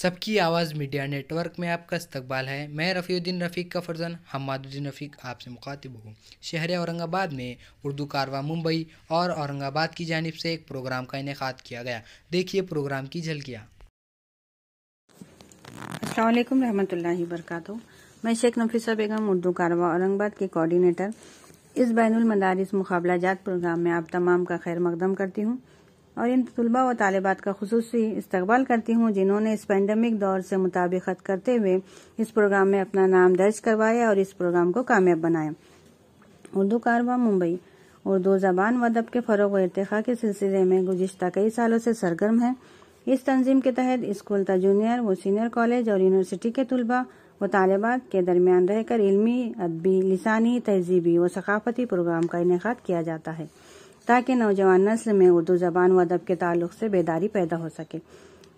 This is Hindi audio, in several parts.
सबकी आवाज़ मीडिया नेटवर्क में आपका इस्तकबाल है। मैं रफ़ीउद्दीन रफ़ीक का फ़र्जन हम्मादुद्दीन रफ़ीक आपसे मुखातिब हूँ। शहर औरंगाबाद में उर्दू कारवां मुंबई और औरंगाबाद की जानिब से एक प्रोग्राम का इनेकाद किया गया। देखिए प्रोग्राम की झलकियाँ। अस्सलाम वालेकुम रहमतुल्लाहि बरकातहू। मैं शेख नफीसा बेगम उर्दू कारवां औरंगाबाद के कोऑर्डिनेटर इस बैनुल मदारिस मुकाबला जात प्रोग्राम में आप तमाम का खैर मकदम करती हूँ और इन तुलबा व तालिबात का खुसूसी इस्तकबाल करती हूँ जिन्होंने इस पैंडमिक दौर से मुताबिकत करते हुए इस प्रोग्राम में अपना नाम दर्ज करवाया और इस प्रोग्राम को कामयाब बनाया। उर्दू कारवां मुंबई उर्दू ज़बान व अदब के फ़रोग़ व इर्तिक़ा के सिलसिले में गुज़िश्ता कई सालों से सरगर्म है। इस तंजीम के तहत स्कूल ता जूनियर व सीनियर कॉलेज और यूनिवर्सिटी के तुलबा व तालिबात के दरमियान रहकर इल्मी, अदबी, लिसानी, तहजीबी व सकाफती प्रोग्राम का इनेकाद किया जाता है ताकि नौजवान नस्ल में उर्दू ज़बान व अदब के ताल्लुक से बेदारी पैदा हो सके।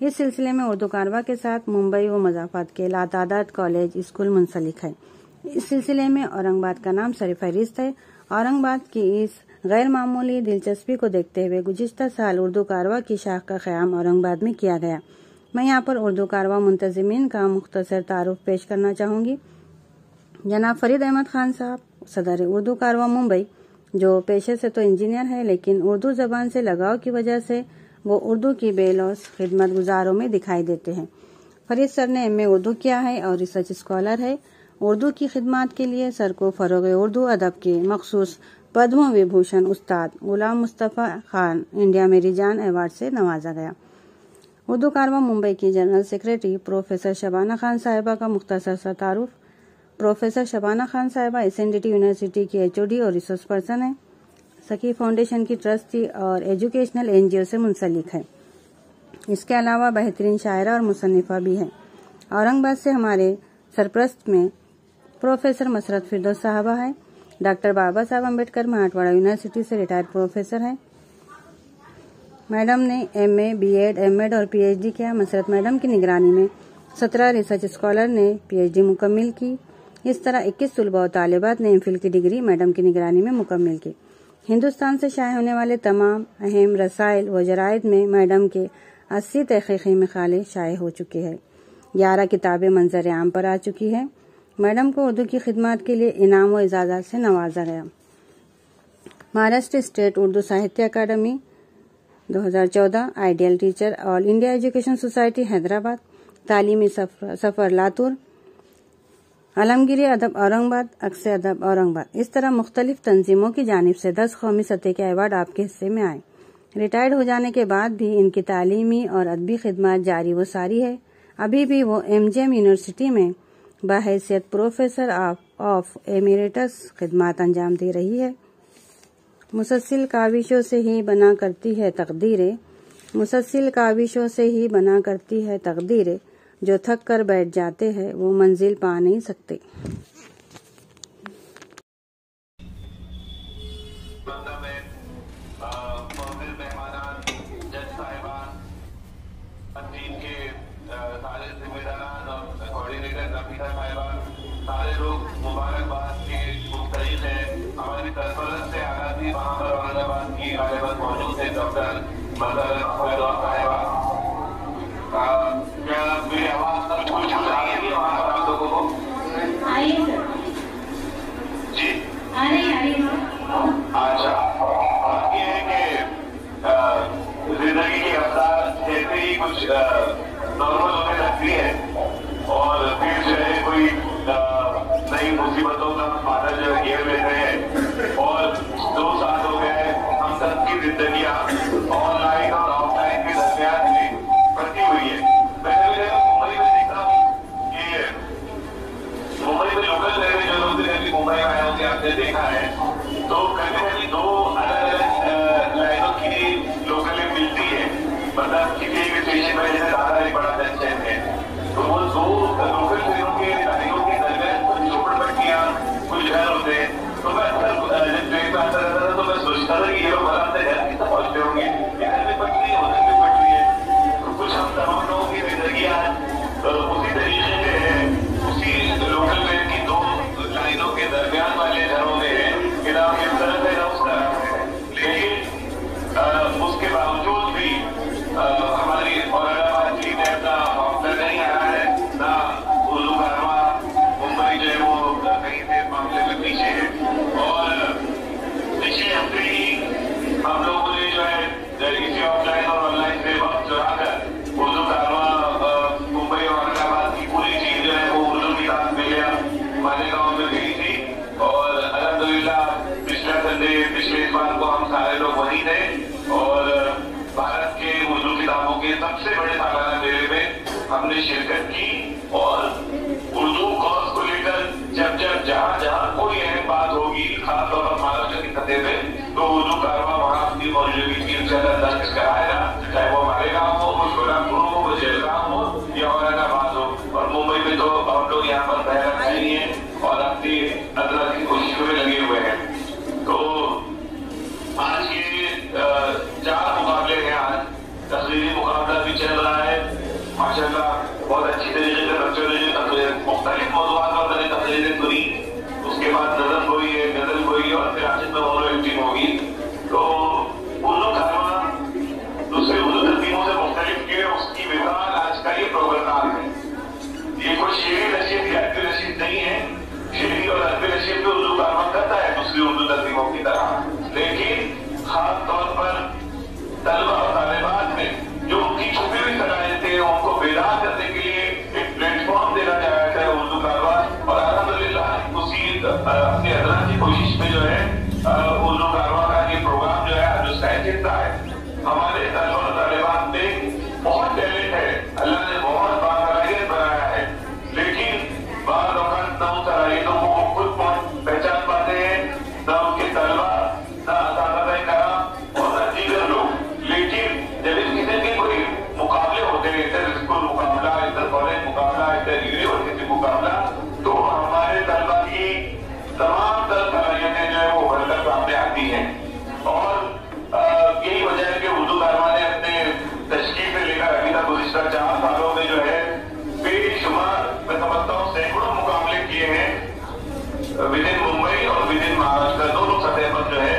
इस सिलसिले में उर्दू कारवां के साथ मुंबई व मज़ाफ़ात के लातादाद कॉलेज स्कूल मुंसलिक है। इस सिलसिले में औरंगाबाद का नाम सरफ़हरिस्त है। औरंगाबाद की इस गैर मामूली दिलचस्पी को देखते हुए गुज़िश्ता साल उर्दू कारवां की शाख का क़याम औरंगाबाद में किया गया। मैं यहाँ पर उर्दू कारवां मुंतज़िमीन का मुख्तसर तारुफ पेश करना चाहूँगी। जनाब फरीद अहमद खान साहब, सदर उर्दू कारवां मुंबई, जो पेशे से तो इंजीनियर है लेकिन उर्दू ज़बान से लगाव की वजह से वो उर्दू की बेलौस खिदमत गुजारों में दिखाई देते हैं। फरीद सर ने एमए उर्दू किया है और रिसर्च स्कॉलर है। उर्दू की खिदमत के लिए सर को फ़रोग़ उर्दू अदब के मखसूस पद्म विभूषण उस्ताद गुलाम मुस्तफ़ा खान इंडिया मेरिजान अवार्ड से नवाजा गया। उर्दू कारवां मुंबई की general secretary professor Shabana Khan साहिबा का मुख्तसर सा तारुफ। प्रोफेसर शबाना खान साहिबा SNDT यूनिवर्सिटी की HOD और रिसोर्स पर्सन है। सखी फाउंडेशन की ट्रस्टी और एजुकेशनल NGO से मुंसलिक है। इसके अलावा बेहतरीन शायरा और मुसन्निफा भी है। औरंगाबाद से हमारे सरप्रस्त में प्रोफेसर मसरत फिरदौस साहबा है। डॉक्टर बाबा साहब अम्बेडकर मराठवाड़ा यूनिवर्सिटी से रिटायर्ड प्रोफेसर है। मैडम ने MA, B.Ed, M.Ed और PhD किया। मसरत मैडम की निगरानी में 17 रिसर्च स्कॉलर ने PhD मुकम्मिल की। इस तरह 21 तुलबा और तालिबात ने MPhil की डिग्री मैडम की निगरानी में मुकम्मिल की। हिंदुस्तान से शाये होने वाले तमाम अहम रसाइल व जराइद में मैडम के 80 तहक़ीक़ी मक़ाले शाये हो चुके हैं। 11 किताबें मंजर आम पर आ चुकी है। मैडम को उर्दू की खिदमत के लिए इनाम व इजाज़त से नवाजा गया। महाराष्ट्र स्टेट उर्दू साहित्य अकादमी 2014, ideal teacher, all India education society Hyderabad, तालीमी सफ़र लातूर, आलमगीरी अदब औरंगाबाद, अक्स अदब औरंगाबाद। इस तरह मुख्तलिफ तंजीमों की जानिब से 10 कौमी सतह के अवार्ड आपके हिस्से में आए। रिटायर्ड हो जाने के बाद भी इनकी तालीमी और अदबी खिदमत जारी व सारी है। अभी भी वो MGM यूनिवर्सिटी में बहैसियत प्रोफेसर ऑफ एमिरेटस खिदमत अंजाम दे रही है। मुसलसिल काविशों से ही बना करती है तकदीरें, मुसलसिल काविशों से ही बना करती है तकदीरें, जो थक कर बैठ जाते हैं वो मंजिल पा नहीं सकते। सारे लोग मुबारकबाद के मुस्तहिक हैं। हमारी सरपरस्त से आगाज़ी वहाँ पर औरंगाबाद की गालिबन मौजूद है डॉक्टर मदर फिरदौस साहिबा। क्या मेरी आवाज़ कुछ आ रही है वहाँ पर आप लोगों को? आ रही है सर। जी आ रही है। अच्छा, बात ये है कि जिंदगी की रफ्तार जैसे ही कुछ नॉर्मल होने लगती है और फिर जो है कोई नई मुसीबतों का फायदा जो है घेर लेते हैं और 2 साल हो गए हम सब की जिंदगियां ऑनलाइन और ऑफलाइन के दरमियान में फंसी हुई है। मैंने मुंबई में देखा हूँ कि मुंबई में लोकल रहने जो लोग मुंबई में आए होंगे, आपने देखा है तो कभी कभी 2 अलग-अलग लाइनों की लोकलें मिलती है। मतलब किसी भी स्टेशन में जैसे दादा एक बड़ा जंक्शन है तो वो 2 लोकल ट्रेनों के लाइनों के दरमियान कुछ झोपड़पट्टियां, कुछ घर होते हैं। तो मैं अक्सर जब ट्रेन में आता रहता था तो मैं सोचता था कि ये लोग आराम से घर कितना पहुंचते होंगे, इधर भी पटरी है उधर भी पटरी है। तो कुछ हम तमाम लोगों की जिंदगियां उसी तरीके से है, उसी लोकल ट्रेन की 2 लाइनों के दरमियान वाले घरों में है। कि नाम इस तरह से संडे पिछले बार को हम सारे लोग वहीं थे और भारत के उर्दू किताबों के सबसे बड़े सालाना मेले में हमने शिरकत की और उर्दू कॉज को लेकर जब जहाँ कोई अहम बात होगी, खासतौर पर महाराष्ट्र की सतह पे, तो उर्दू कारवां वहाँ अपनी मौजूदगी की दर्ज कराएगा, चाहे वो हमारे गाँव हो, वो सोलापुर हो, वो जलगांव हो या औरंगाबाद हो। और मुंबई में तो हम लोग यहाँ पर पहला नहीं है और अपनी अदला की कोशिशों में लगे हुए हैं। तो आज के 4 मुकाबले हैं। आज तकरीरी मुकाबला भी चल रहा है माशाल्लाह, बहुत अच्छी तरीके से बच्चों ने मुख्तलिफ मौज़ूआत पर मैंने तकरीरें सुनी। उसके बाद नज़म गोई है, गजल गोई और फिर आखिर में उर्दू एक्टिंग होगी। तो उर्दू कारवां दूसरे उर्दू तस्वीरों से मुख्तलिफ के उसकी मिसाल आज का ये प्रोग्राम है। ये कोई शेरी नशीब या अरबी नशीब नहीं है। शेरी और अरबी नशीब तो उर्दू कारवां करता है दूसरी उर्दू तस्वीरों की तरह, लेकिन खास तौर पर तलबा और तालिबात में जो उनकी छुपी हुई सलाहियतें हैं उनको बेदार करने के लिए एक प्लेटफॉर्म देना चाहा है उर्दू कारवां। और अल्हम्दुलिल्लाह उसी अपने अदला की कोशिश में जो है उर्दू कारवां का ये प्रोग्राम जो है आज उसका हिस्सा है। हमारे तलबा और तालिबात में बहुत टैलेंट है, अल्लाह ने बहुत बासलाहियत बनाया है, लेकिन बाद औक़ात न उन सलाहियतों को खुद पहचान पाते हैं, न उनके तलबा, न असातिज़ाए कराम और न दीगर लोग। लेकिन जब इस किस्म के कोई मुकाबले होते हैं, इंटर स्कूल मुकाबला, इंटर कॉलेज मुकाबला, इंटर यूनिवर्सिटी मुकाबला, तो हमारे तलबा की तमाम सलाहियतें जो है वो उभरकर सामने आती हैं। और यही वजह है कि उर्दू कारवां ने अपने तश्कील से लेकर अभी तक गुज़िश्ता 4 सालों में जो है बेशुमार, मैं समझता हूँ सैकड़ों मुकाबले किए हैं विद इन मुंबई और विद इन महाराष्ट्र, दोनों सतह पर जो है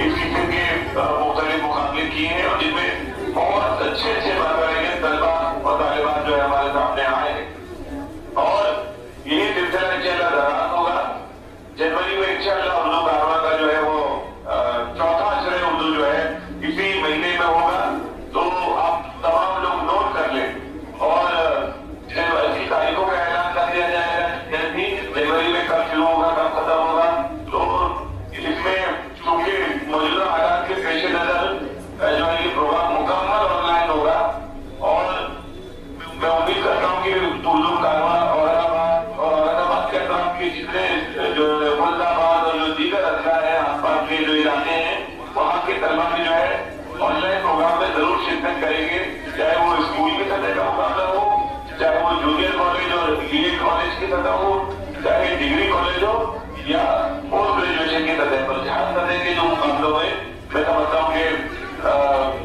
इस किस्म के मुख्तलिफ मुकाबले किए हैं और जिनमें बहुत अच्छे बासलाहियत तलबा और तालिबात जो है हमारे सामने आए हैं। और यही सिलसिला इंशाअल्लाह दराज होगा। जनवरी में इंशाअल्लाह उर्दू कारवां का जो है वो 4था अशरे उर्दू जो है इसी महीने में होगा। तो आप तमाम लोग नोट कर लें और इसकी तारीखों का ऐलान कर दिया जाएगा जल्दी। जनवरी में कब शुरू होगा, कब खत्म होगा। तो इसमें चूंकि मौजूदा हालात के पेश नजर जो है ये प्रोग्राम मुकम्मल ऑनलाइन होगा और मैं उम्मीद करता हूँ कि उर्दू कारवां औरंगाबाद के अतराफ के जितने जो मुल्ताबाद और जो दीगर अजला है, आसपास के जो इलाके हैं, वहाँ के तलबा भी जो है ऑनलाइन प्रोग्राम में जरूर शिरकत करेंगे, चाहे वो स्कूल की सतह का मुकाबला हो, चाहे वो जूनियर कॉलेज और बीएड कॉलेज की सतह हो, चाहे डिग्री कॉलेज हो या पोस्ट ग्रेजुएशन की सतह पर। जहाँ सतह के जो मुकाबलों में मैं समझता हूँ कि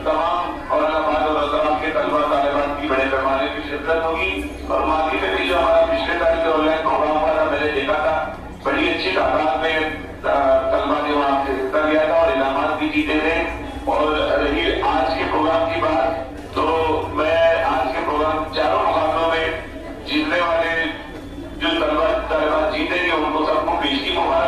तमाम औरंगाबाद और अल्लाह के तलबा तालिबात की बड़े पैमाने की शिरकत होगी। और माजी में भी जो हमारा पिछले साल के ऑनलाइन प्रोग्राम हुआ था, मैंने देखा था बड़ी अच्छी तादाद में तलबा ने वहाँ से हिस्सा लिया था और इनामात भी जीते थे। और रही आज के प्रोग्राम की बात, तो मैं आज के प्रोग्राम 4 मुकाबलों में जीतने वाले जो तलबा तालिबात जीतेंगे उनको सबको पेशगी मुबारक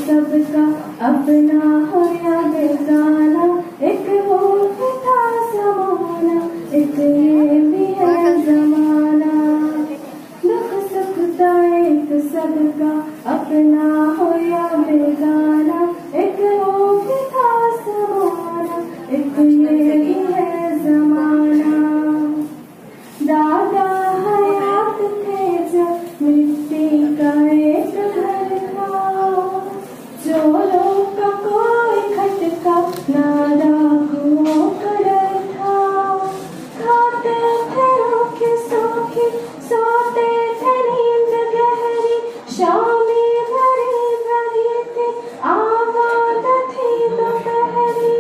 सबका अपना हो या बेगाना, एक वो भी था समाना, एक ये भी है जमाना। दुख सुख का एक सबका अपना हो या बेगाना, एक वो भी था समाना, एक ये भी है जमाना। दादा हयात थे जब मिट्टी का एक घर था, चोरों का कोई खटका ना डाकुओं का डर था। खाते थे रूखी सूखी, सोते थे नींद गहरी, शामें भरी भरी थी, आबाद थी दोपहरी।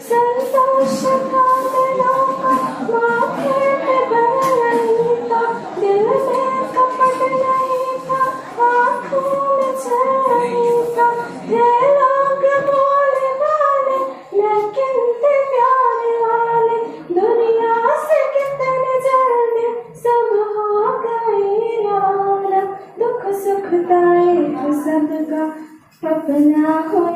संतोष था दिलों का, माथे पे बल नहीं था, दिल में कपट नहीं था, आँखों में छल नहीं था। ये लोग बोले वाले लेकिन थे प्यारे वाले, दुनिया से कितने जल्दी सब हो गए रवाना। दुख सुख का एक सबका अपना हो।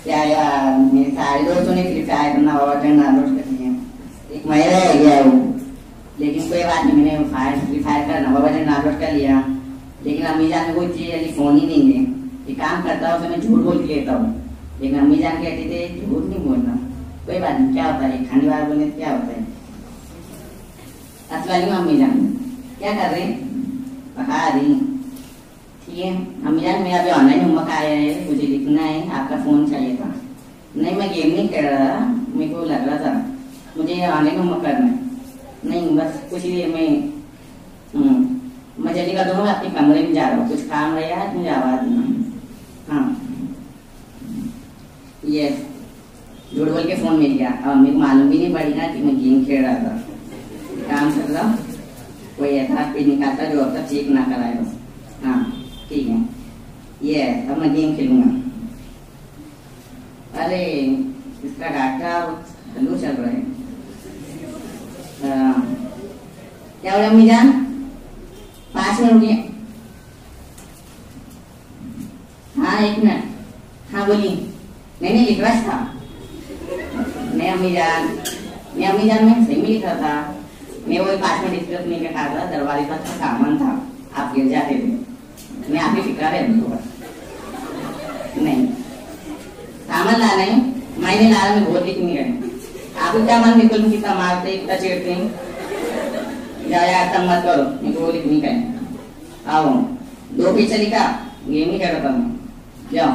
क्या यार, मेरे सारे दोस्तों ने फ्री फायर करना डाउनलोड कर लिया। एक महीना रह गया वो, लेकिन कोई बात नहीं, मैंने फ्री फायर का नवा वर्जन डाउनलोड कर लिया। लेकिन अम्मी जान को कोई चीज फोन ही नहीं दे। एक काम करता हूँ, मैं झूठ बोल के लेता हूँ, लेकिन अम्मी जान कहती थे झूठ नहीं बोलना। कोई बात नहीं, क्या होता है, खाने वाला बोलने क्या होता है। असला अम्मी जान क्या कर रहे हैं, पका रही। ठीक है अम्मी जान, मेरा अभी ऑनलाइन होमवर्क आया है, मुझे लिखना है, आपका फोन चाहिए था। नहीं मैं गेम नहीं कर रहा था, मेरे को लग रहा था मुझे ऑनलाइन होमवर्क करना है। नहीं बस कुछ ही देर में मैं जल्दी कर दूंगा, अपने कमरे में जा रहा हूँ, कुछ काम रहेगा मुझे आवाज देना। हाँ ये झूठ बोल के फोन मिल गया, और मेरे को मालूम भी नहीं पड़ेगा कि मैं गेम खेल रहा था, काम कर रहा हूँ। कोई ऐसा कोई निकालता जो अब तक चेक ना कराएगा। हाँ ठीक है, ये अब मैं गेम खेलूंगा। अरे इसका डाटा हल्लू चल रहा है। क्या बोले अम्मी जान, 5 मिनट रुकिए। हाँ 1 मिनट। हाँ बोलिए। नहीं लिख रहा था। नहीं अम्मी जान मैं सही में लिख रहा था। मैं वो 5 मिनट स्क्रैप नहीं कर रहा था, दरबारी का सामान था, आप गिर जाते थे, मैं आपकी फिक्र है नहीं सामान लाना है, मैंने ला रहा, मैं बहुत लिख नहीं रहे। आपको क्या मन निकल कितना मारते कितना चेड़ते हैं, यार तंग मत करो, मेरे को वो लिख नहीं करें। आओ 2 पीछे लिखा, गेम नहीं खेलता मैं, जाओ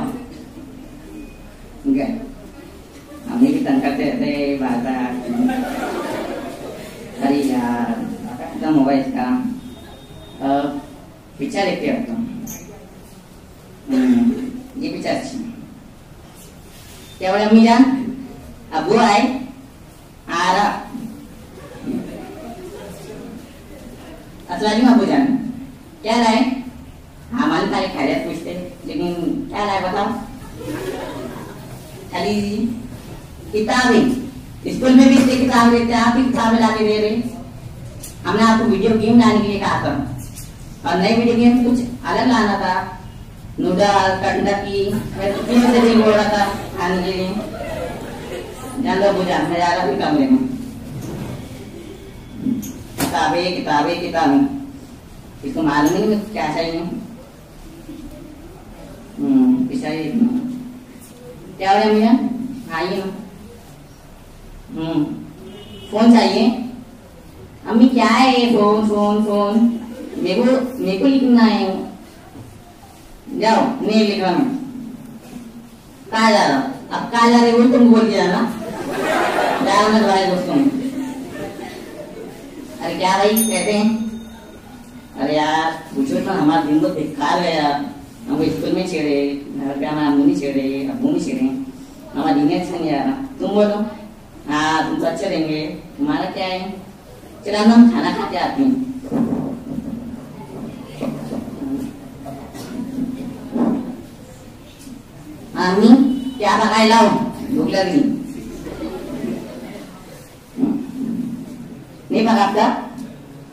गए। हमने भी तंग करते रहते बात। अरे यार खत्म होगा इसका, पिक्चर देखते रहता हूँ। ये पिक्चर अच्छी। क्या बोले अम्मी जान, अब वो आए आ रहा। असला अबू जान क्या लाए, हमारे सारे खैरियत पूछते, लेकिन क्या लाए बताओ। खाली किताबें, स्कूल में भी इतने किताब देते हैं, आप ही किताबें लाके दे रहे। हमने आपको वीडियो गेम लाने के लिए कहा था, और नई वीडियो गेम कुछ अलग लाना था, नूडल कंडकी, मैं तो 3 से नहीं बोल रहा था खाने के लिए। जान लो बुझा, मैं जा रहा हूँ कमरे में। किताबें किताबें किताबें, इसको मालूम ही नहीं क्या चाहिए। क्या हो भैया, आइए ना। फोन चाहिए अम्मी, क्या है ये फोन फोन फोन, मेरे को लिखना है। जाओ नहीं लिख रहा मैं, कहा जा रहा हूँ, अब कहा जा रहे वो तुम बोल के जाना, जाओ ना तुम्हारे दोस्तों में। अरे क्या भाई कहते हैं, अरे यार पूछो तो, हमारा दिन तो बेकार गया। हम स्कूल में छेड़े, घर पे हमारा अम्मू नहीं छेड़े, अब्बू नहीं छेड़े, हमारा दिन अच्छा नहीं आ रहा। तुम बोलो। हाँ तुम तो अच्छे रहेंगे, तुम्हारा क्या है। चलो हम खाना खाते आते हैं। अम्मी क्या पकाए लाओ, भूख लग रही। नहीं पता आपका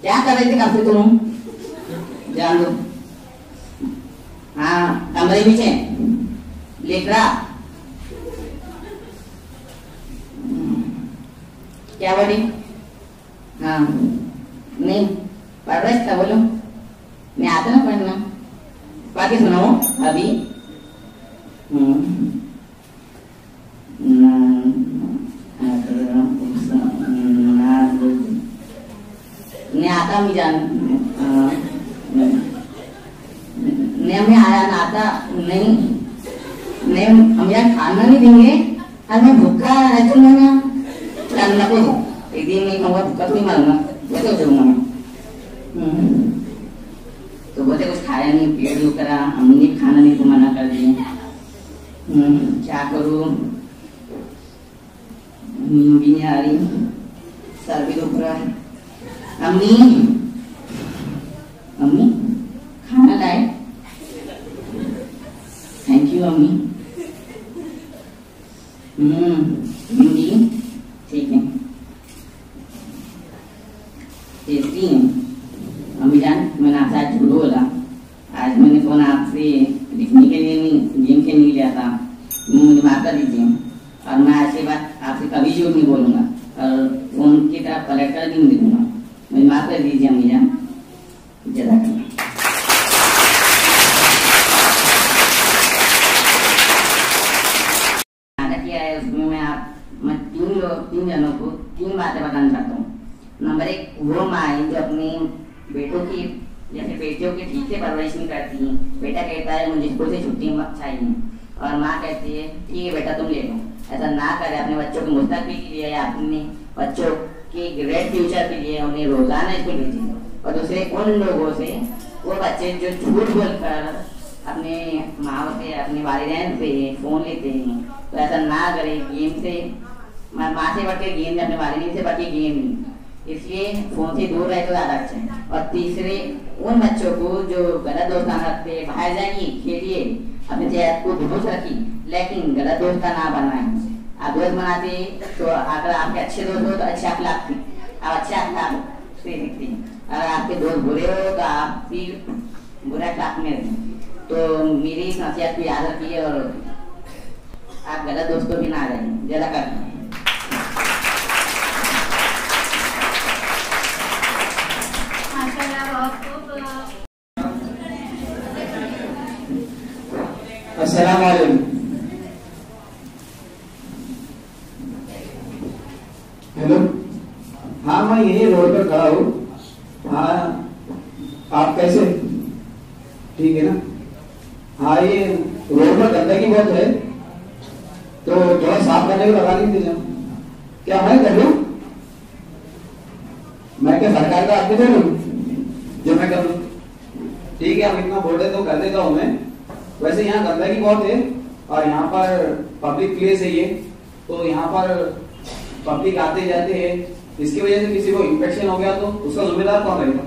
क्या कर रहे थे कब से तुम जान दो। हाँ कमरे पीछे लेट रहा क्या बोली? हाँ नहीं पढ़ रहे था बोलो नहीं आता ना पढ़ना बाकी सुनाओ अभी। नहीं आता मुझे नहीं हमें आया ना आता नहीं नहीं हम यार खाना नहीं देंगे आज मैं भूखा रहती हूँ ना करना को एक दिन नहीं खाऊंगा भूखा नहीं मारूंगा वैसे हो जाऊंगा मैं। तो बोलते कुछ खाया नहीं पेट दुख रहा हमने खाना नहीं तो मना कर दिए। क्या करूँ नींद भी नहीं आ रही सर भी दुख रहा है। अम्मी अम्मी खाना लाए थैंक यू अम्मी। हिंदी ठीक है टेस्टी है अम्मी जान मैंने आपसे आज झूठ बोला। आज मैंने फोन आपसे लिखने के लिए नहीं गेम खेलने के लिया था मुझे माफ कर दीजिए और मैं आज के बाद आपसे कभी झूठ नहीं बोलूंगा और फोन की तरफ पलट कर नहीं दूंगा। मुझे माफ कर दीजिए अम्मी जान जज़ाकल्लाह। किया है उसमें मैं तीन जनों को तीन बातें बताना चाहता हूँ। नंबर एक वो माँ जो अपनी बेटों की या फिर बेटियों की ठीक से परवरिश नहीं करती। बेटा कहता है मुझे स्कूल से छुट्टी चाहिए और माँ कहती है ठीक है बेटा तुम ले लो। ऐसा ना करे अपने बच्चों के मुस्तकबिल के लिए या अपने बच्चों के ग्रेट फ्यूचर के लिए उन्हें रोजाना स्कूल भेजें। और दूसरे उन लोगों से वो बच्चे जो झूठ बोलकर अपने माँ से अपने वालिदैन से फोन लेते हैं तो ऐसा ना करे। गेम से माँ से बढ़ के गेम अपने वालिदैन से बढ़ के गेम इसलिए फोन से दूर रहे तो ज़्यादा अच्छा है। और तीसरे उन बच्चों को जो गलत दोस्ताना रखते बाहर जाइए खेलिए अपने सेहत को दुरुस्त रखिए लेकिन गलत दोस्ता ना बनाए। आप दोस्त बनाते तो अगर आपके अच्छे दोस्त हो तो अच्छे अखलाक थे आप अच्छे अखलाक से दिखते हैं। अगर आपके दोस्त बुरे हो तो आप भी बुरा अखलाक में रहें। तो मेरी इस नसीहत को याद रखिए और आप गलत दोस्तों भी ना रहें ज़्यादा कर। अस्सलाम वालेकुम। हेलो हाँ मैं यही रोड पर खड़ा हूँ। हाँ आप कैसे ठीक है ना? हाँ ये रोड पर गंदगी बहुत है तो थोड़ा साफ करने को लगा लीजिए। क्या मैं कर लूँ? मैं क्या सरकार का आदमी दे लूँ जो मैं कर लूँ? ठीक है हम इतना बोल रहे तो कर देता हूँ मैं। वैसे यहाँ गंदगी बहुत है और यहाँ पर पब्लिक प्लेस है ये तो यहाँ पर पब्लिक आते जाते हैं। इसकी वजह से किसी को इन्फेक्शन हो गया तो उसका जिम्मेदार कौन रहेगा?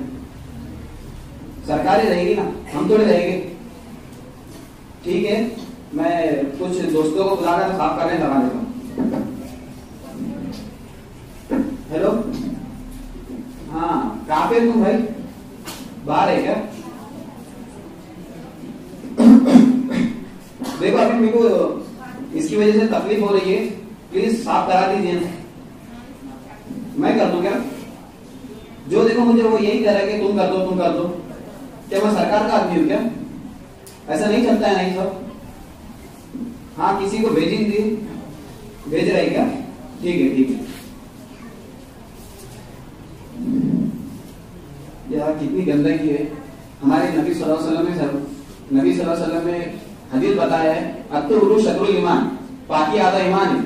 सरकार ही रहेगी ना हम थोड़े रहेंगे। ठीक है मैं कुछ दोस्तों को बुलाकर साफ करने लगा देता हूँ। हेलो हाँ कहाँ पे तुम भाई? बाहर है क्या? देखो अभी मेरे को इसकी वजह से तकलीफ हो रही है प्लीज साफ करा दीजिए। मैं कर दूं क्या? जो देखो मुझे वो यही कह रहा है कि तुम कर दो। क्या मैं सरकार का आदमी हूँ क्या? ऐसा नहीं चलता है नहीं सब। हाँ किसी को भेजेंगे भेज रहे क्या? ठीक है यार कितनी गंदगी है। हमारे नबी सल्लल्लाहु अलैहि वसल्लम ने हदीस बताया है अत्तुरु शत्रुल ईमान पाकी आधा ईमान है।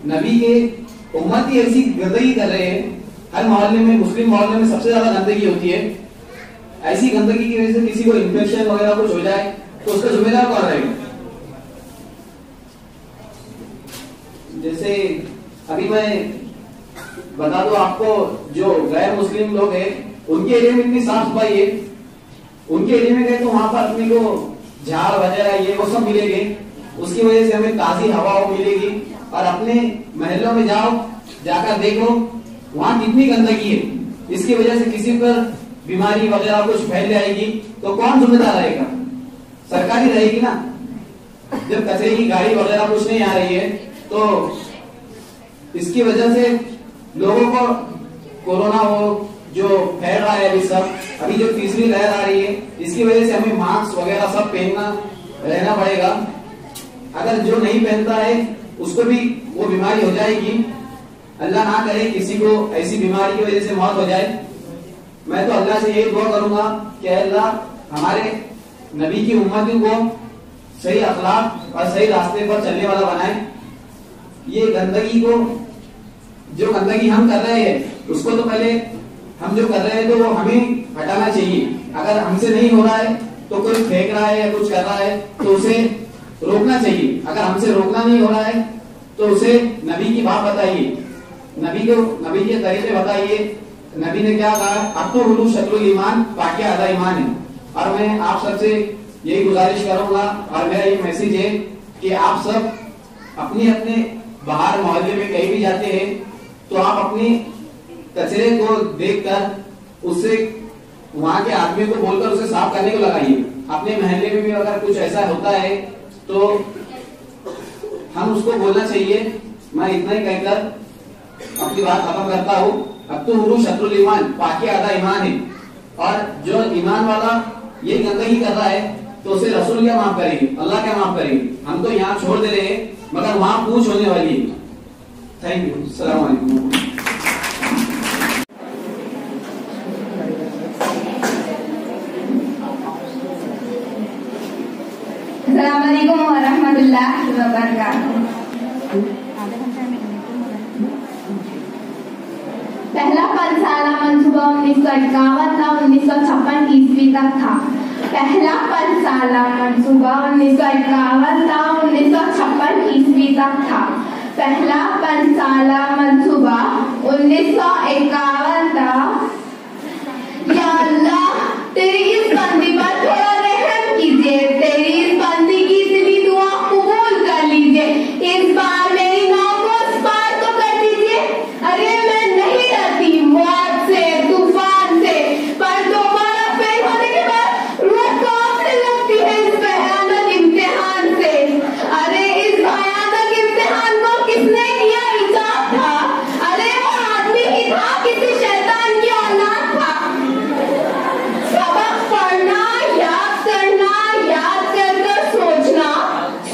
नबी के उम्मत ही ऐसी गंदगी कर रहे हैं। हर मोहल्ले में मुस्लिम मोहल्ले में सबसे ज्यादा गंदगी होती है। ऐसी गंदगी की वजह से किसी को इन्फेक्शन वगैरह कुछ हो जाए तो उसका जिम्मेदार कौन रहेगा? जैसे अभी मैं बता दूं आपको जो गैर मुस्लिम लोग हैं उनके एरिया में इतनी साफ सफाई है। उनके एरिया में गए तो वहां पर अपने को झाड़ वगैरह ये वो सब मिलेंगे। उसकी वजह से हमें ताजी हवा मिलेगी। और अपने महलों में जाओ जाकर देखो वहां कितनी गंदगी है। इसकी वजह से किसी पर बीमारी वगैरह कुछ फैल जाएगी तो कौन जिम्मेदार रहेगा? सरकार ही रहेगी ना। जब कचरे की गाड़ी वगैरह कुछ नहीं आ रही है तो इसकी वजह से लोगों को कोरोना हो जो फैल रहा है अभी जो तीसरी लहर आ रही है, इसकी वजह से हमें मास्क वगैरह सब पहनना रहना पड़ेगा। अगर जो नहीं पहनता है उसको भी वो बीमारी हो जाएगी। अल्लाह ना करे किसी को ऐसी बीमारी की वजह से मौत हो जाए। मैं तो अल्लाह से यही दुआ करूंगा कि अल्लाह हमारे नबी की उम्मती को सही अखलाक और सही रास्ते पर चलने वाला बनाए। ये गंदगी को, जो गंदगी हम कर रहे हैं उसको तो पहले हम जो कर रहे हैं तो वो हमें हटाना चाहिए। अगर हमसे नहीं हो रहा है तो कोई फेंक रहा है या कुछ कर रहा है तो उसे रोकना चाहिए। अगर हमसे रोकना नहीं हो रहा है तो उसे नबी की बात बताइए, नबी के तरीके बताइए। नबी ने क्या कहा? अब तो हुलू शत्रुल ईमान बाकी आधा ईमान है। और मैं आप सबसे यही गुजारिश करूंगा और मेरा ये मैसेज है कि आप सब अपने अपने बाहर मोहल्ले में कहीं भी जाते हैं तो आप अपनी कचरे को देखकर उससे वहां के आदमी को बोलकर उसे साफ करने को लगाइए। अपने मोहल्ले में भी अगर कुछ ऐसा होता है तो हम उसको बोलना चाहिए। मैं इतना ही कहकर अपनी बात खत्म करता हूँ। अब तो हुलू शत्रुल ईमान बाकी आधा ईमान है। और जो ईमान वाला ये गंदगी कर रहा है तो उसे रसूल क्या माफ करेंगे, अल्लाह क्या माफ करेंगे? हम तो यहाँ छोड़ दे रहे हैं मगर वहां पूछ होने वाली है। Thank you. अस्सलाम वालेकुम। अस्सलाम वालेकुम व रहमतुल्लाहि व बरकातुहू। पहला पंचसाला मंसूबा 1951 था 1956 ईस्वी तक था। पहला पंचसाला मंसूबा 1951 था 1956 ईस्वी तक था। पहला पंचसाला मंसूबा 1951 था। या अल्लाह तेरी इस बंदी पर थोड़ा रहम कीजिए, तेरी इस बंदी की इतनी दुआ कबूल कर लीजिए। इस बार मेरी नाव को उस पार तो कर दीजिए। अरे मैं नहीं डरती मौत से, तूफान से, पर दोबारा फेल होने के बाद रूह कांपने लगती है इस भयानक इम्तिहान से। अरे इस भयानक इम्तिहान को किसने किया हिसाब था? अरे वो आदमी ही था, किसी शैतान की औलाद था। सबक पढ़ना, याद करना, याद कर कर सोचना,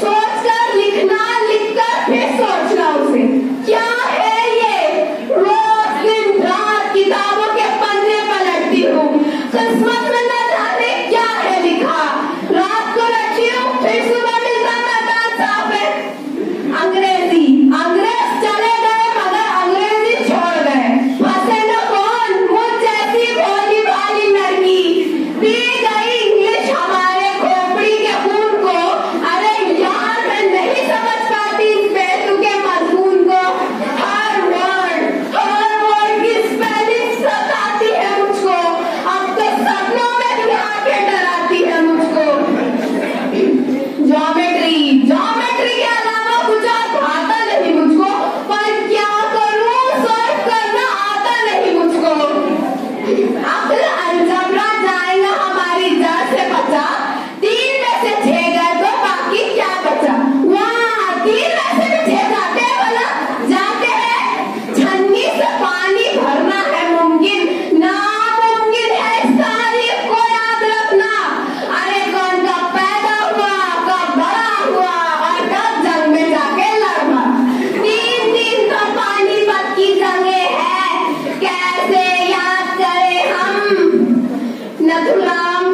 सोच कर लिखना, लिख कर फिर सोचना उसे। क्या है ये? रोज दिन रात किताबों के पन्ने पलटती हूँ, किस्मत में न जाने क्या है लिखा। रात को रखी हूँ फिर सुबह मिलता मैदान साफ है। अंग्रेज चले गए मगर अंग्रेजी छोड़ गए। फंसे न कौन, मुझ जैसी भोली भाली लड़की। पी गई इंग्लिश हमारे खोपड़ी के खून को। अरे यार मैं नहीं समझ पाती इस बेतु के मजमून को। हर वर्ड की स्पेलिंग सताती है मुझको। अब तो सपनों में भी आंखें डराती है मुझको। ज्योमेट्री के अलावा कुछ आता नहीं मुझको, पर क्या करूं सॉल्व करना आता नहीं मुझको। अक्ल अलजबरा जाएगा हमारी जड़ से बचा। 3 में से 6 गए तो बाकी क्या बचा? वाह 3 में से भी 6 जाते हैं बोला, जाते हैं। छन्नी से पानी भरना है मुमकिन, नामुमकिन है इस तारीख को याद रखना। अरे कौन कब पैदा हुआ, कब बड़ा हुआ और कब जंग में जाके लड़ा। 3 तो पानीपत की जंगें हैं, कैसे याद करें हम? नथुराम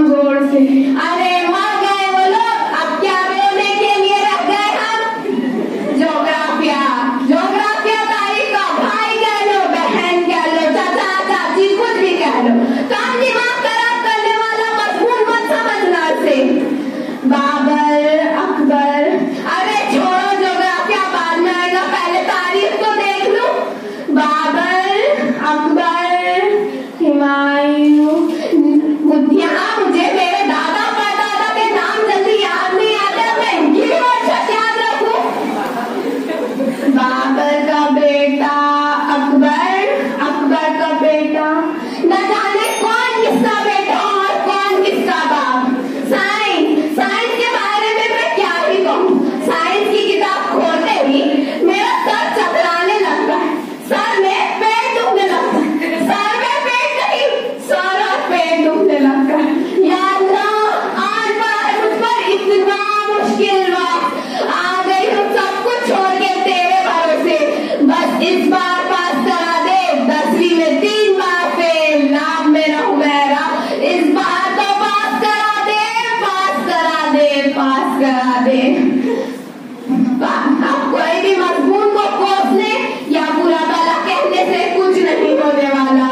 गोडसे। अरे मर गए वो लोग, अब क्या रोने के लिए रह गए हम? जोग्राफिया तारीख का भाई कह लो, बहन कह लो, चाचा चाची कुछ भी कह लो, काम दिमाग खराब करने वाला मजमून मत समझना से। बाबर अकबर, अरे छोड़ो जोग्राफिया बाद में आएगा, पहले तारीख तो देख लो। बाबर अकबर हुमायूं, यहाँ मुझे मेरे दादा दे। कोई भी मजमून को कोसने या बुरा भला कहने से कुछ नहीं होने वाला।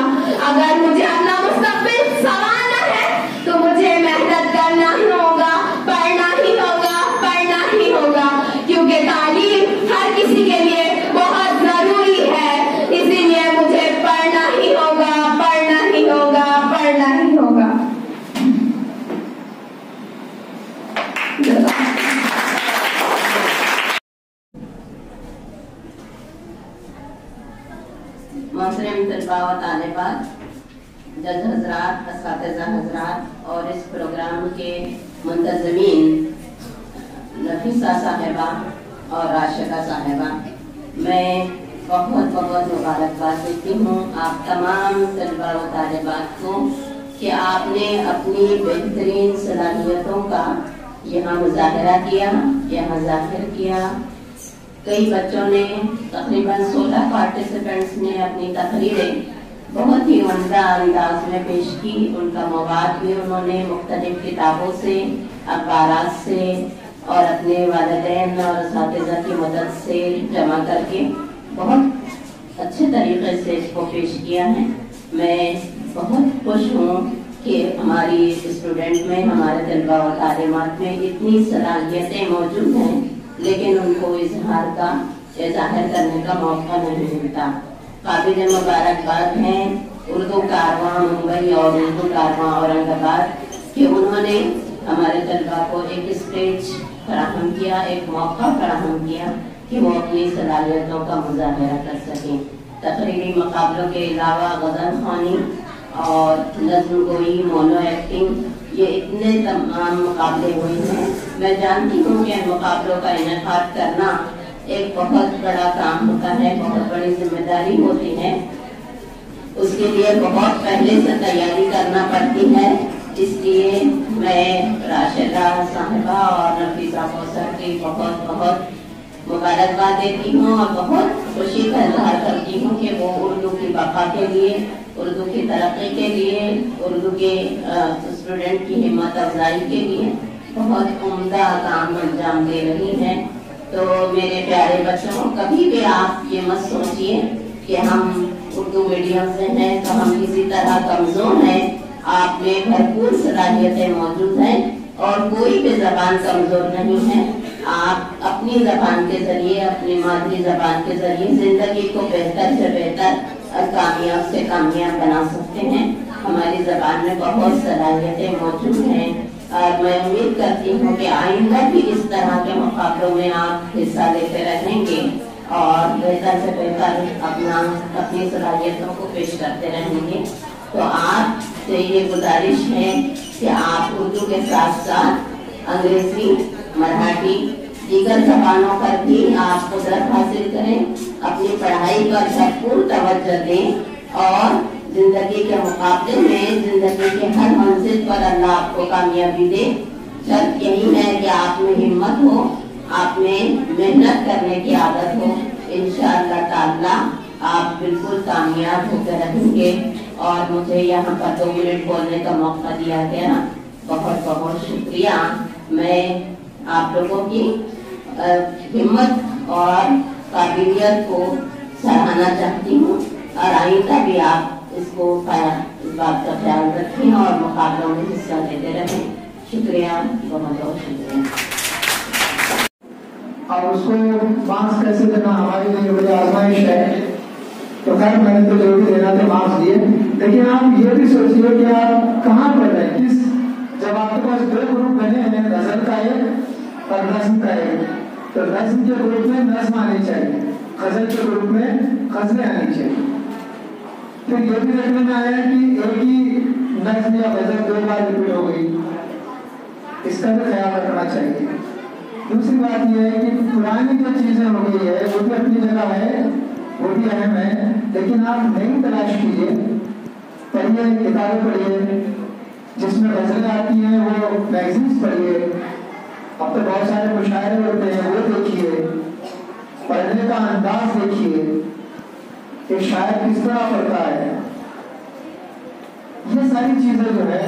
अगर मुझे अपना मुस्तकबिल संवारना है तो मुझे मेहनत करना ही होगा, पढ़ना ही होगा, पढ़ना ही होगा, क्योंकि तालीम हर किसी के लिए बहुत जरूरी है। इसीलिए मुझे पढ़ना ही होगा, पढ़ना ही होगा, पढ़ना ही होगा। मोहतरम तलबा व तालिबात, जज हजरात, असातिज़ा हजरात और इस प्रोग्राम के मुंतज़मीन नफीसा साहिबा और राशिदा साहिबा, मैं बहुत बहुत मुबारकबाद देती हूँ आप तमाम तलबा व तालिबात को कि आपने अपनी बेहतरीन सलाहियतों का यहाँ मुज़ाहिरा किया, यहाँ ज़ाहिर किया। कई बच्चों ने तकरीबन 16 पार्टिसिपेंट्स ने अपनी तकरीरें बहुत ही उम्दा अंदाज में पेश की। उनका मवाद भी उन्होंने मुख्तलिफ किताबों से, अखबारात से और अपने वालिदैन और असातिज़ा की मदद से जमा करके बहुत अच्छे तरीके से इसको पेश किया है। मैं बहुत खुश हूँ कि हमारी स्टूडेंट में, हमारे तलबा और तालीमात में इतनी सलाहियतें मौजूद हैं, लेकिन उनको इजहार का या जाहिर करने का मौका नहीं मिलता। काबिल मुबारकबाद हैं उर्दू कारवां मुंबई और उर्दू कारवां औरंगाबाद कि उन्होंने हमारे तलबा को एक स्टेज फराहम किया, एक मौका फराहम किया कि वो अपनी सलाहियतों का मुजाहरा कर सकें। तकरीरी मुकाबलों के अलावा गज़ल ख़्वानी और नज़्म गोई, मोनो एक्टिंग, ये इतने तमाम मुकाबले हुए हैं। मैं जानती हूँ कि इन मुकाबलों का इनेकाद करना एक बहुत बड़ा काम होता है, बहुत बड़ी जिम्मेदारी होती है। उसके लिए बहुत पहले से तैयारी करना पड़ती है। इसलिए मैं राशिदा साहिबा और नफीसा कौसर की बहुत बहुत मुबारकबाद देती हूँ और बहुत खुशी का इजहार करती हूँ कि वो उर्दू की बका के लिए, उर्दू की तरक्की के लिए, उर्दू के स्टूडेंट की हिम्मत अफजाई के लिए बहुत उम्दा काम अंजाम दे रही हैं। तो मेरे प्यारे बच्चों, कभी भी आप ये मत सोचिए कि हम उर्दू मीडियम से हैं तो हम किसी तरह कमजोर हैं। आप में भरपूर सलाहियतें मौजूद हैं और कोई भी जबान कमजोर नहीं है। आप अपनी जबान के जरिए, अपनी मादरी जबान के जरिए जिंदगी को बेहतर से बेहतर और कामयाब से कामयाब बना सकते हैं। हमारी जबान में बहुत सलाहियतें मौजूद हैं और मैं उम्मीद करती हूँ कि आइंदा भी इस तरह के मुकाबलों में आप हिस्सा लेते रहेंगे और बेहतर से बेहतर अपनी सलाहियतों को पेश करते रहेंगे। तो आपसे ये गुजारिश है कि आप उर्दू के साथ साथ अंग्रेजी, मराठी, दीगर जबानों पर भी आप कुदरत हासिल करें, अपनी पढ़ाई पर भरपूर तवज्जो दें और जिंदगी के मुकाबले में जिंदगी के हर मंजिल पर अल्लाह आपको कामयाबी दे। शर्त यही है कि आप में हिम्मत हो, आप में मेहनत करने की आदत हो। इंशाअल्लाह ताला आप बिल्कुल कामयाब होकर रहेंगे। और मुझे यहाँ पर 2 मिनट बोलने का मौका दिया गया, बहुत बहुत शुक्रिया। मैं आप लोगों की हिम्मत और काबिलियत को सराहना चाहती हूँ और आइंदा भी आप इसको इस बात का ख्याल रखें और मुकाबलों में हिस्सा लेते रहें। शुक्रिया, बहुत बहुत शुक्रिया। और उसको मार्क्स कैसे देना हमारे लिए बड़ी आजमाइश है। तो खैर मैंने तो जो भी देना थे मार्क्स दिए, लेकिन आप ये भी सोचिए कि आप कहाँ पढ़ रहे हैं, किस, जब आपके पास 2 ग्रुप बने हैं, गजल का एक और नज्म का एक, तो नज्म के ग्रुप में नज्म आनी चाहिए, गजल के ग्रुप में गजलें आनी चाहिए। तो ये भी देखने में आया कि एक ही नज्म या गजल 2 बार रिपीट हो गई, इसका भी ख्याल रखना चाहिए। दूसरी बात यह है कि पुरानी जो चीजें हो गई है वो भी अपनी जगह है, वो भी अहम है, लेकिन आप नई तलाश कीजिए, पढ़िए, किताबें पढ़िए, जिसमें गजलें आती हैं वो मैगजीन्स पढ़िए। अब तो बहुत सारे मुशायरे होते हैं, वो देखिए, पढ़ने का अंदाज देखिए कि शायर किस तरह पढ़ता है। ये सारी चीजें जो है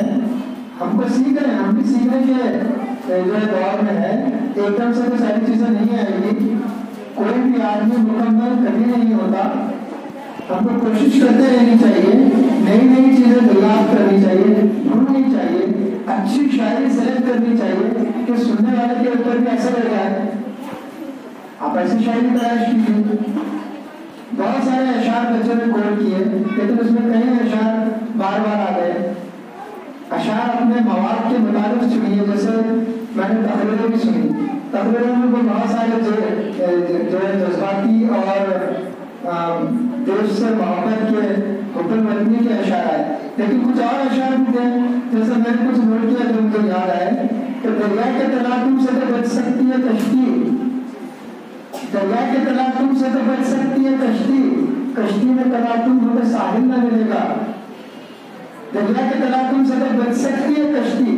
हमको सीख रहे हैं, हम भी सीखने के जो दौर में है। एकदम से तो सारी चीजें नहीं आएगी, कोई भी आदमी मुकम्मल कभी नहीं होता। हमको कोशिश करते रहनी चाहिए, नई नई चीजें दरियाफ्त करनी चाहिए, ढूंढनी चाहिए, अच्छी शायरी सेलेक्ट करनी चाहिए कि सुनने वाले के ऊपर भी असर लग जाए। आप ऐसी शायरी तलाश कीजिए। बहुत सारे अशार बच्चों ने कोट किए, लेकिन उसमें कई अशार बार बार आ गए। अशार अपने मवाद के मुताबिक सुनिए, जैसे मैंने तकरीरें भी सुनी, तकरीरों में वो बहुत सारे जो है जज्बाती और देश से मोहब्बत के हुक्म वतनी के अशार आए, लेकिन कुछ और अशार भी थे। जैसे मैंने कुछ नोट किया जो मुझे याद आए कि दरिया के तलातुम से तो बच सकती है कश्ती, दरिया के तलातुम से तो बच सकती है कश्ती, कश्ती में तलातुम हो तो साहिल न मिलेगा। दरिया के तलातुम से तो बच सकती है कश्ती,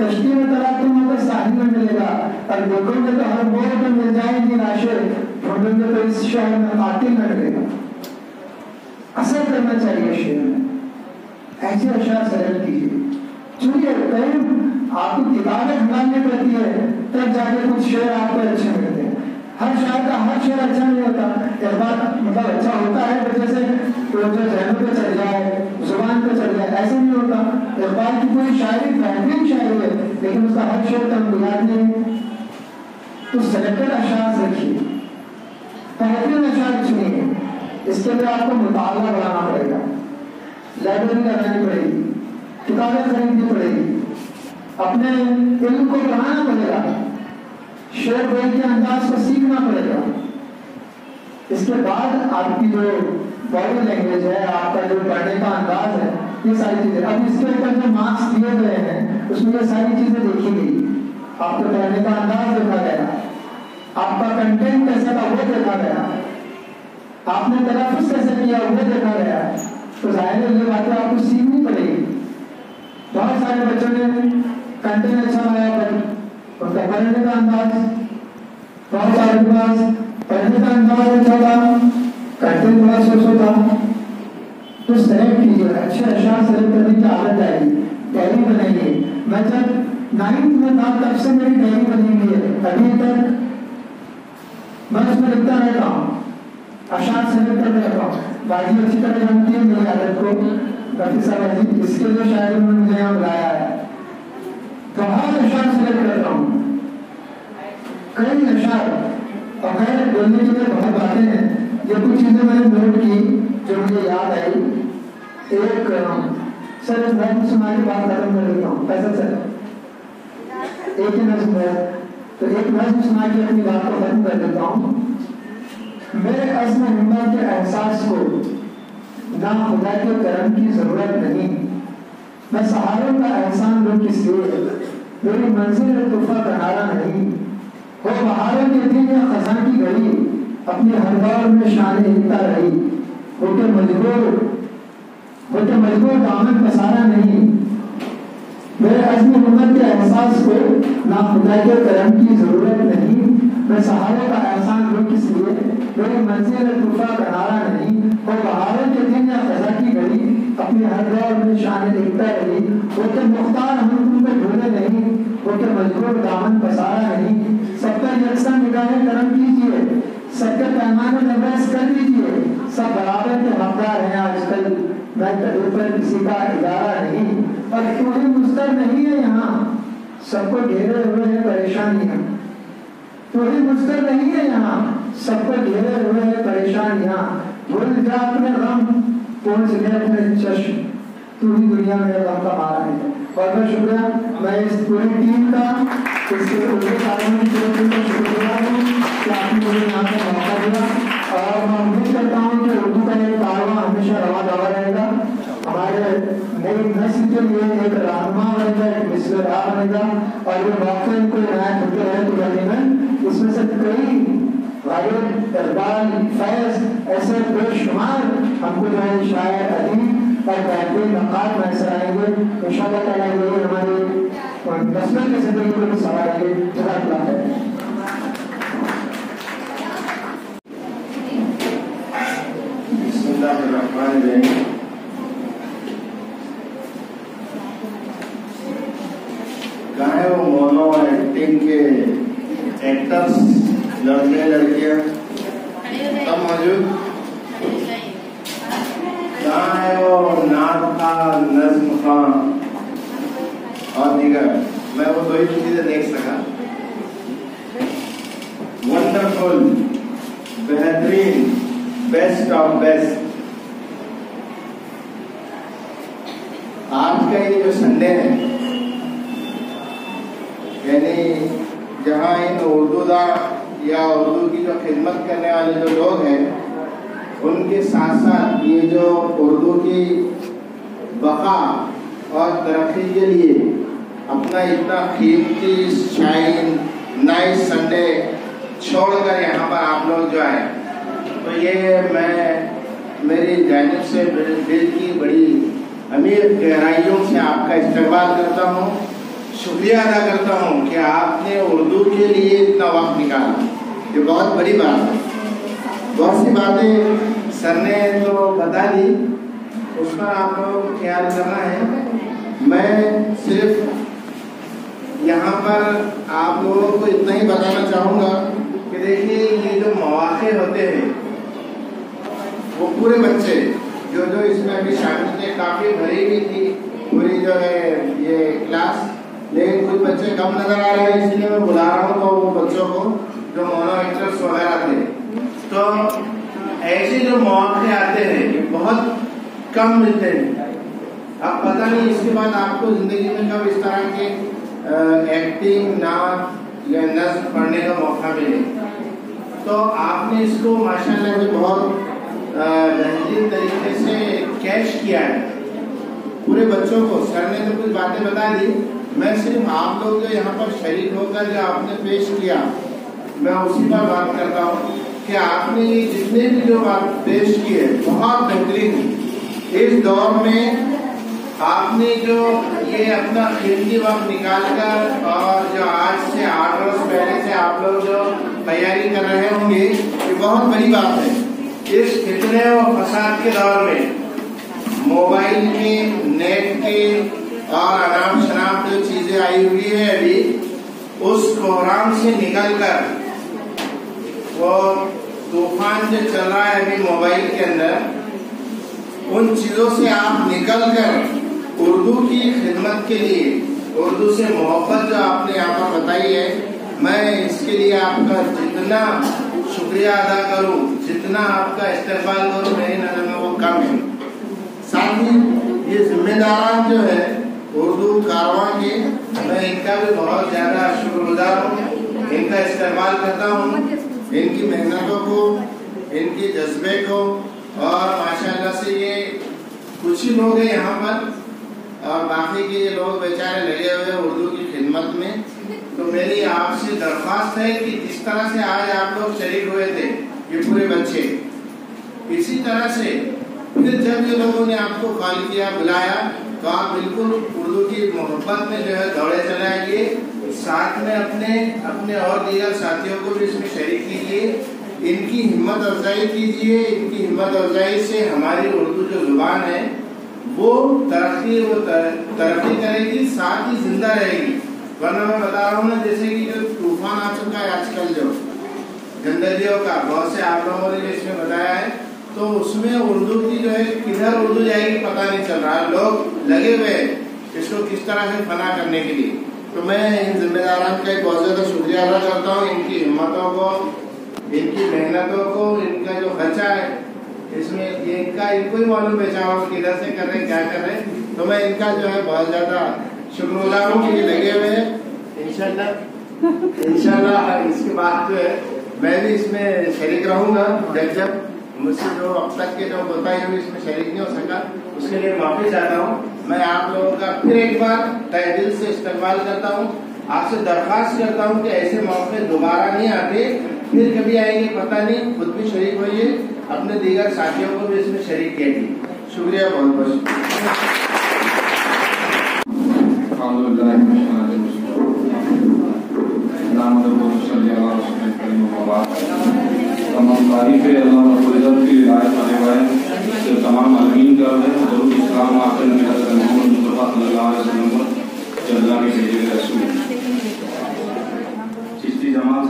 कश्ती में तलातुम हो तो साहिल न मिलेगा। और देखोगे तो हर मोड़ पर मिल जाएंगी लाशें, ढूंढेंगे तो इस शहर में कातिल न मिलेगा। असर करना चाहिए शेर में, ऐसे अशार सेलेक्ट कीजिए। चूंकि कई आपको किताबें ढूंढनी पड़ती है तब जाके कुछ शेर आपको अच्छे मिलते हैं। हर शायर का हर शेर अच्छा नहीं होता, मतलब अच्छा होता है पर जैसे तो जो जहनों पे चढ़ जाए, जुबान पे चढ़ जाए, ऐसे नहीं होता। इकबाल की कोई शायरी बेहतरीन शायरी है, लेकिन उसका हर शेर का बुनियाद नहीं। तो सेलेक्टेड अशार रखिए, बेहतरीन अशार चुनिए। इसके लिए आपको मुताला बढ़ाना पड़ेगा, लाइब्रेरी लगानी पड़ेगी, किताबें खरीदनी पड़ेगी, अपने इल्म को बढ़ाना पड़ेगा, शेर बोल के अंदाज को सीखना पड़ेगा। इसके बाद आपकी जो बॉडी लैंग्वेज है, आपका जो पढ़ने का अंदाज है, ये सारी चीजें अब इसके ऊपर जो मार्क्स दिए गए हैं उसमें ये सारी चीजें देखी गई। आपके पढ़ने का अंदाज देखा गया, आपका कंटेंट कैसा था वो देखा गया, आपने तलफ़्फ़ुज़ कैसे किया वो देखा गया। तो जाहिर है ये बातें आपको सीखनी पड़ेगी। बहुत सारे बच्चों ने कंटेंट अच्छा बनाया पर उनका पढ़ने का अंदाज, बहुत सारे के पास पढ़ने का अंदाज अच्छा था, कंटेंट बड़ा सोचो था। तो सेलेक्ट कीजिए, अच्छे अशार सेलेक्ट करने की आदत आएगी, डायरी बनाइए। मैं जब 9th में था तब से मेरी डायरी बनी हुई है, अभी तक मैं उसमें लिखता रहता हूँ, अशार सेलेक्ट करते रहता हूँ। बाजी अच्छी तरह जानती है मेरी आदत को, काफी सारा इसके लिए शायद उन्होंने मुझे यहाँ बुलाया है। बहुत अशार सेलेक्ट करता हूँ, कई अशार, और खैर बोलने के लिए बहुत बातें हैं। ये कुछ चीजें मैंने नोट की जो मुझे याद आई। एक सर इस नज्म सुना के बात खत्म कर देता हूँ, कैसा सर? एक ही नज्म है तो एक नज्म सुना के अपनी बात को खत्म कर देता हूँ। मेरे अज़्म हिम्मत के एहसास को ना खुदा के करम की जरूरत नहीं, मैं सहारों का एहसान लूं किस लिए, मेरी मंजिल तोहफा कनारा नहीं। हो बहारों के दिन या खजां की घड़ी, अपने हर दौर में शान हिलता रही, होके मजबूर दामन पसारा नहीं। मेरे अज़्म हिम्मत के एहसास को ना खुदा के करम की जरूरत नहीं, मैं सहारों का एहसान लूं किस लिए, मेरी मंजिल तोहफा कनारा नहीं। वो बहारों के दिन या खजा की घड़ी, अपने हर दौर में शान दिखता रही, होके मुख्तार हम तुम पे ढूंढे नहीं, होके मजबूर दामन पसारा नहीं। सब पर यकसा निगाहें करम कीजिए, सबके पैमाने में बहस कर लीजिए, सब बराबर के हकदार हैं आजकल, मैं कदर पर किसी का इदारा नहीं। और क्यों ही मुस्तर नहीं है यहाँ, सबको घेरे हुए हैं परेशानियां, कोई मुस्तर नहीं है यहाँ, सबको घेरे हुए हैं परेशानियां। भूल जा अपने गम, पहुंच गए अपने चश्म, तू ही दुनिया में गम का मारा है। बहुत बहुत शुक्रिया, मैं इस पूरी टीम का, इसके पूरे कार्यक्रम की टीम का शुक्रिया हूँ कि आपने मुझे यहाँ पर मौका दिया। और मैं उम्मीद करता हूँ कि उर्दू का ये कारवां हमेशा रवा दवा रहेगा, हमारे नई नस्ल के लिए एक रहनुमा बनेगा, एक मिसरा बनेगा। और ये मौके कोई नया खुलते रहे तो यकीनन इसमें से कई गायक, इकबाल, फैज ऐसे बेशुमार हमको जो है शायर, अदीब और बेहतरीन नक़ाद मैसर आएंगे। इंशाअल्लाह ताला ये हमारे नस्ल की ज़िंदगी को भी संभालेंगे। जज़ाकल्लाह खैर। बिस्मिल्लाहिर्रहमानिर्रहीम। चाहे वो मोनो एक्टिंग के एक्टर्स, लड़के लड़कियां सब मौजूद। कहाँ है वो नाद खां, नज्म खां और दीगर, मैं वो 2 ही चीजें देख सका। वंडरफुल, बेहतरीन, बेस्ट ऑफ बेस्ट। आज का ये जो संडे है, यानी जहाँ इन उर्दूदा या उर्दू की जो खिदमत करने वाले जो लोग हैं, उनके साथ साथ ये जो उर्दू की बका और तरक्की के लिए अपना इतना कीमती शाइन नाइस संडे छोड़कर यहाँ पर आप लोग जो आए, तो ये मैं मेरी जानिब से दिल की बड़ी अमीर गहराइयों से आपका इस्तेमाल करता हूँ, शुक्रिया अदा करता हूँ कि आपने उर्दू के लिए इतना वक्त निकाला। ये बहुत बड़ी बात है। बहुत सी बातें सर ने तो बता दी, उस पर आप लोगों को ख्याल करना है। मैं सिर्फ यहाँ पर आप लोगों को इतना ही बताना चाहूँगा कि देखिए, ये जो मौके होते हैं, वो पूरे बच्चे जो इसमें अभी शामिल थे, काफ़ी भरी हुई थी पूरी जो है ये क्लास, लेकिन कुछ बच्चे कम नजर आ रहे हैं, इसलिए मैं बुला रहा हूँ तो वो बच्चों को जो मोनो एक्टर्स वगैरह थे। तो ऐसे जो मौके आते हैं ये बहुत कम मिलते हैं। अब पता नहीं इसके बाद आपको जिंदगी में कब इस तरह के एक्टिंग, नाच या नज्म पढ़ने का मौका मिले। तो आपने इसको माशाल्लाह से बहुत बेहतरीन तरीके से कैच किया है पूरे बच्चों को। सर ने तो कुछ बातें बता दी, मैं सिर्फ आप लोग जो यहाँ पर शरीक होकर जो आपने पेश किया, मैं उसी पर बात करता हूँ कि आपने जितने भी जो बात पेश की है बहुत बेहतरीन। इस दौर में आपने जो ये अपना कीमती वक्त निकालकर और जो आज से 8 रोज पहले से आप लोग जो तैयारी कर रहे होंगे, ये बहुत बड़ी बात है। इस फितने और फसाद के दौर में मोबाइल के, नेट के और अनाप शनाप जो चीजें आई हुई है अभी, उस कोहराम से निकलकर वो तूफान जो चल रहा है अभी मोबाइल के अंदर, उन चीजों से आप निकलकर उर्दू की खिदमत के लिए, उर्दू से मोहब्बत जो आपने यहाँ पर बताई है, मैं इसके लिए आपका जितना शुक्रिया अदा करूँ, जितना आपका इस्तेमाल करूँ, मेरी नजर में वो कम है। साथ ही ये जिम्मेदारान जो है उर्दू कारवां के, मैं इनका भी बहुत ज्यादा शुक्रगुजार हूँ, इनका इस्तेमाल करता हूँ, इनकी मेहनतों को, इनके जज्बे को। और माशाल्लाह से ये कुछ ही लोग हैं यहाँ पर और बाकी के ये लोग बेचारे लगे हुए हैं उर्दू की खिदमत में। तो मेरी आपसे दरख्वास्त है कि जिस तरह से आज आप लोग शरीक हुए थे ये पूरे बच्चे, इसी तरह से फिर जब ये लोगों ने आपको कॉल किया, बुलाया, तो आप बिल्कुल उर्दू की मोहब्बत में जो है दौड़े चले आइए। साथ में अपने और दीगर साथियों को भी इसमें शरीक कीजिए, इनकी हिम्मत अफजाई कीजिए। इनकी हिम्मत अफजाई से हमारी उर्दू जो जुबान है वो तरक्की करेगी, साथ ही जिंदा रहेगी। वरना मैं बता रहा हूँ ना, जैसे कि जो तूफान आ चुका है आजकल जो गंदगियों का, बहुत से आप लोगों ने इसमें बताया है, तो उसमें उर्दू की जो है किधर उर्दू जाएगी पता नहीं चल रहा है। लोग लगे हुए इसको किस तरह से फना करने के लिए। तो मैं इन जिम्मेदारान का बहुत ज्यादा शुक्रिया अदा करता हूँ, इनकी हिम्मतों को, इनकी मेहनतों को, इनका जो खर्चा है इसमें इनको ही मालूम बेचारा किधर से कर रहे क्या कर रहे। तो मैं इनका जो है बहुत ज्यादा शुक्रगुजार हूँ कि ये लगे हुए हैं। इंशाल्लाह इसके बाद जो है मैं भी इसमें शरीक रहूंगा। जब मुझसे जो अब तक के जो बताई हुई इसमें शरीक नहीं हो सका, उसके लिए माफी चाहता हूँ। मैं आप लोगों का फिर एक बार तहे दिल से इस्तेमाल करता हूँ, आपसे दरख्वास्त करता हूँ कि ऐसे मौके दोबारा नहीं आते, फिर कभी आएंगे पता नहीं। खुद भी शरीक होइए, अपने दीगर साथियों को भी इसमें शरीक कीजिए। शुक्रिया, बहुत बहुत तमाम तारीफें अल्लाह रब्बुल इज्जत की रियायत करने वाले तमाम आमीन कर रहे हैं। जरूर इस्लाम आखिर में मोहम्मद मुस्तफा सल्लल्लाहु अलैहि वसल्लम अल्लाह के भेजे रसूल चिश्ती जमात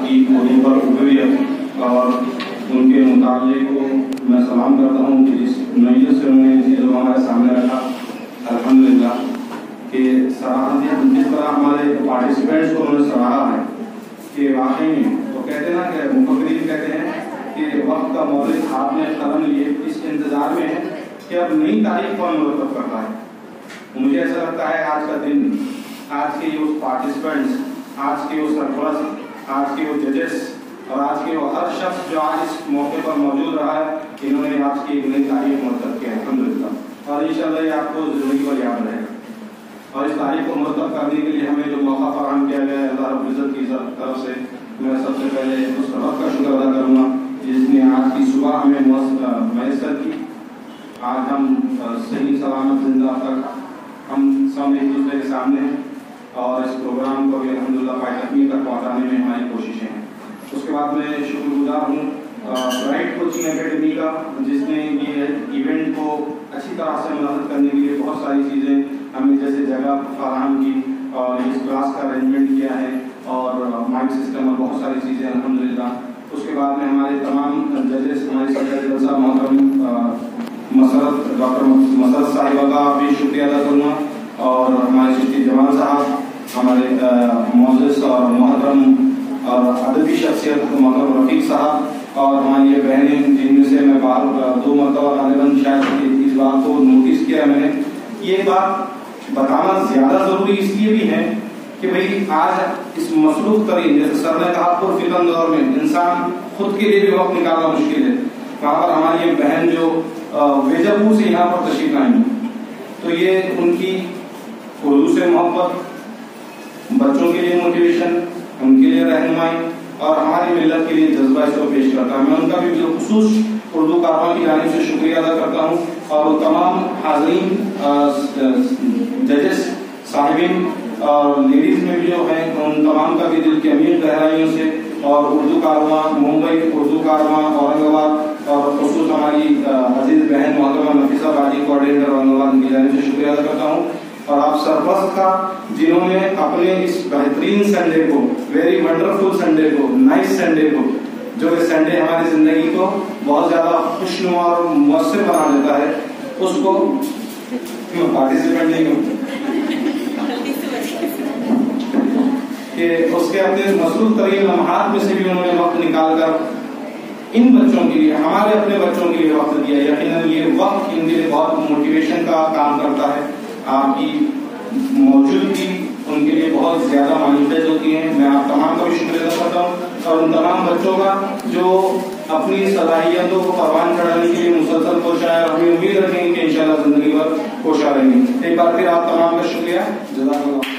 की उर्दू पर हुई है और उनके मुताले को मैं सलाम करता हूँ कि जिस नैयत से उन्होंने चीज़ों हमारे सामने रखा अल्हम्दुलिल्लाह कि सराहनीय जिस तरह हमारे पार्टिसिपेंट्स को उन्होंने सराहा है कि वाकई में तो कहते ना कि मुफक्किरीन कहते हैं कि वक्त का मौलिक हाथ में कलम लिए इस इंतजार में है कि अब नई तारीख कौन मुरतब करता है। मुझे ऐसा लगता है आज का दिन, आज के वो पार्टिसिपेंट्स, आज के वो सरपरस्त, आज के वो जजेस और आज के वो हर शख्स जो आज इस मौके पर मौजूद रहा है, इन्होंने आज की एक नई तारीख मुरतब किया अल्हम्दुलिल्लाह और इंशाअल्लाह ये आपको ज़िंदगी भर याद रहेगा। और इस तारीख को मुरतब करने के लिए हमें जो मौका फराहम किया गया है अल्लाह रब्बुल इज़्ज़त की तरफ से मैं सबसे पहले उस रब का शुक्र अदा करूँगा जिसने आज की सुबह हमें मैसर की। आज हम सही सलामत जिंदा तक हम सब एक दूसरे के सामने हैं और इस प्रोग्राम को भी अल्हम्दुलिल्लाह पायतकमील तक पहुँचाने में हमारी कोशिशें हैं। उसके बाद मैं शुक्रगुजार हूँ ब्राइट कोचिंग एकेडमी का जिसने ये इवेंट को अच्छी तरह से मुनक़्क़िद करने के लिए बहुत सारी चीज़ें हमें जैसे जगह फराहम की और इस क्लास का अरेंजमेंट किया है और माइक सिस्टम और बहुत सारी चीज़ें अल्हम्दुलिल्लाह। उसके बाद में हमारे तमाम जजेस हमारे सदर जलसा मोहतरम मसरत डॉक्टर मसरत साहिबा का भी शुक्रिया अदा करूँगा और हमारे चिश्ती जमाल साहब हमारे मोअज़्ज़िज़ और मोहतरम और अदबी शख्सियत मोहतरम रफ़ीक साहब और हमारी ये बहनें जिनमें से मैं बार 2 मरतबा गालिबन शायद इस बात को नोटिस किया मैंने। ये बात बताना ज़्यादा ज़रूरी इसलिए भी है कि भाई आज इस मसरूफ तरीन जैसे सर ने कहा पुरफितन दौर में इंसान खुद के लिए भी वक्त निकालना मुश्किल है। वहाँ पर हमारी ये बहन जो बेजबू से यहाँ पर तशरीफ आई तो ये उनकी उर्दू से मोहब्बत, बच्चों के लिए मोटिवेशन, उनके लिए रहनुमाई और हमारी मिल्लत के लिए जज्बा इसको पेश करता है। मैं उनका भी बिलखुसूस उर्दू कारवां की जानिब से शुक्रिया अदा करता हूँ और तमाम हाज़रीन जजेस साहिबीन और लेडीज में भी जो है उन तमाम का भी दिल की अमीर गहराइयों से और उर्दू कारवां मुंबई, उर्दू कारवां औरंगाबाद और खुसूस हमारी अजीज बहन मोहतरमा नफीसा बाजी कोऑर्डिनेटर औरंगाबाद उनकी जानिब से शुक्रिया अदा करता हूँ और आप सरपरस्त का जिन्होंने अपने इस बेहतरीन संडे को, वेरी वंडरफुल संडे को, नाइस संडे को, जो इस संडे हमारी जिंदगी को बहुत ज्यादा खुशनुमा और मुअस्सिर बना देता है, उसको पार्टिसिपेंट नहीं हूँ कि उसके अपने मसरूफ तरीन लम्हात में से भी उन्होंने वक्त निकाल कर इन बच्चों के लिए, हमारे अपने बच्चों के लिए वक्त दिया। यकीनन ये वक्त इनके लिए बहुत मोटिवेशन का काम करता है। आपकी मौजूदगी उनके लिए बहुत ज्यादा मानिफेस्ट होती है। मैं आप तमाम का भी शुक्रिया अदा करता हूँ और उन तमाम बच्चों का जो अपनी सलाहियतों को परवान चढ़ाने के लिए मुसलसल कोशिश है और हमें उम्मीद रखेंगे कि इंशाल्लाह जिंदगी भर कोशिश रहेंगे। एक बार फिर आप तमाम का शुक्रिया। जज़ाकल्लाह।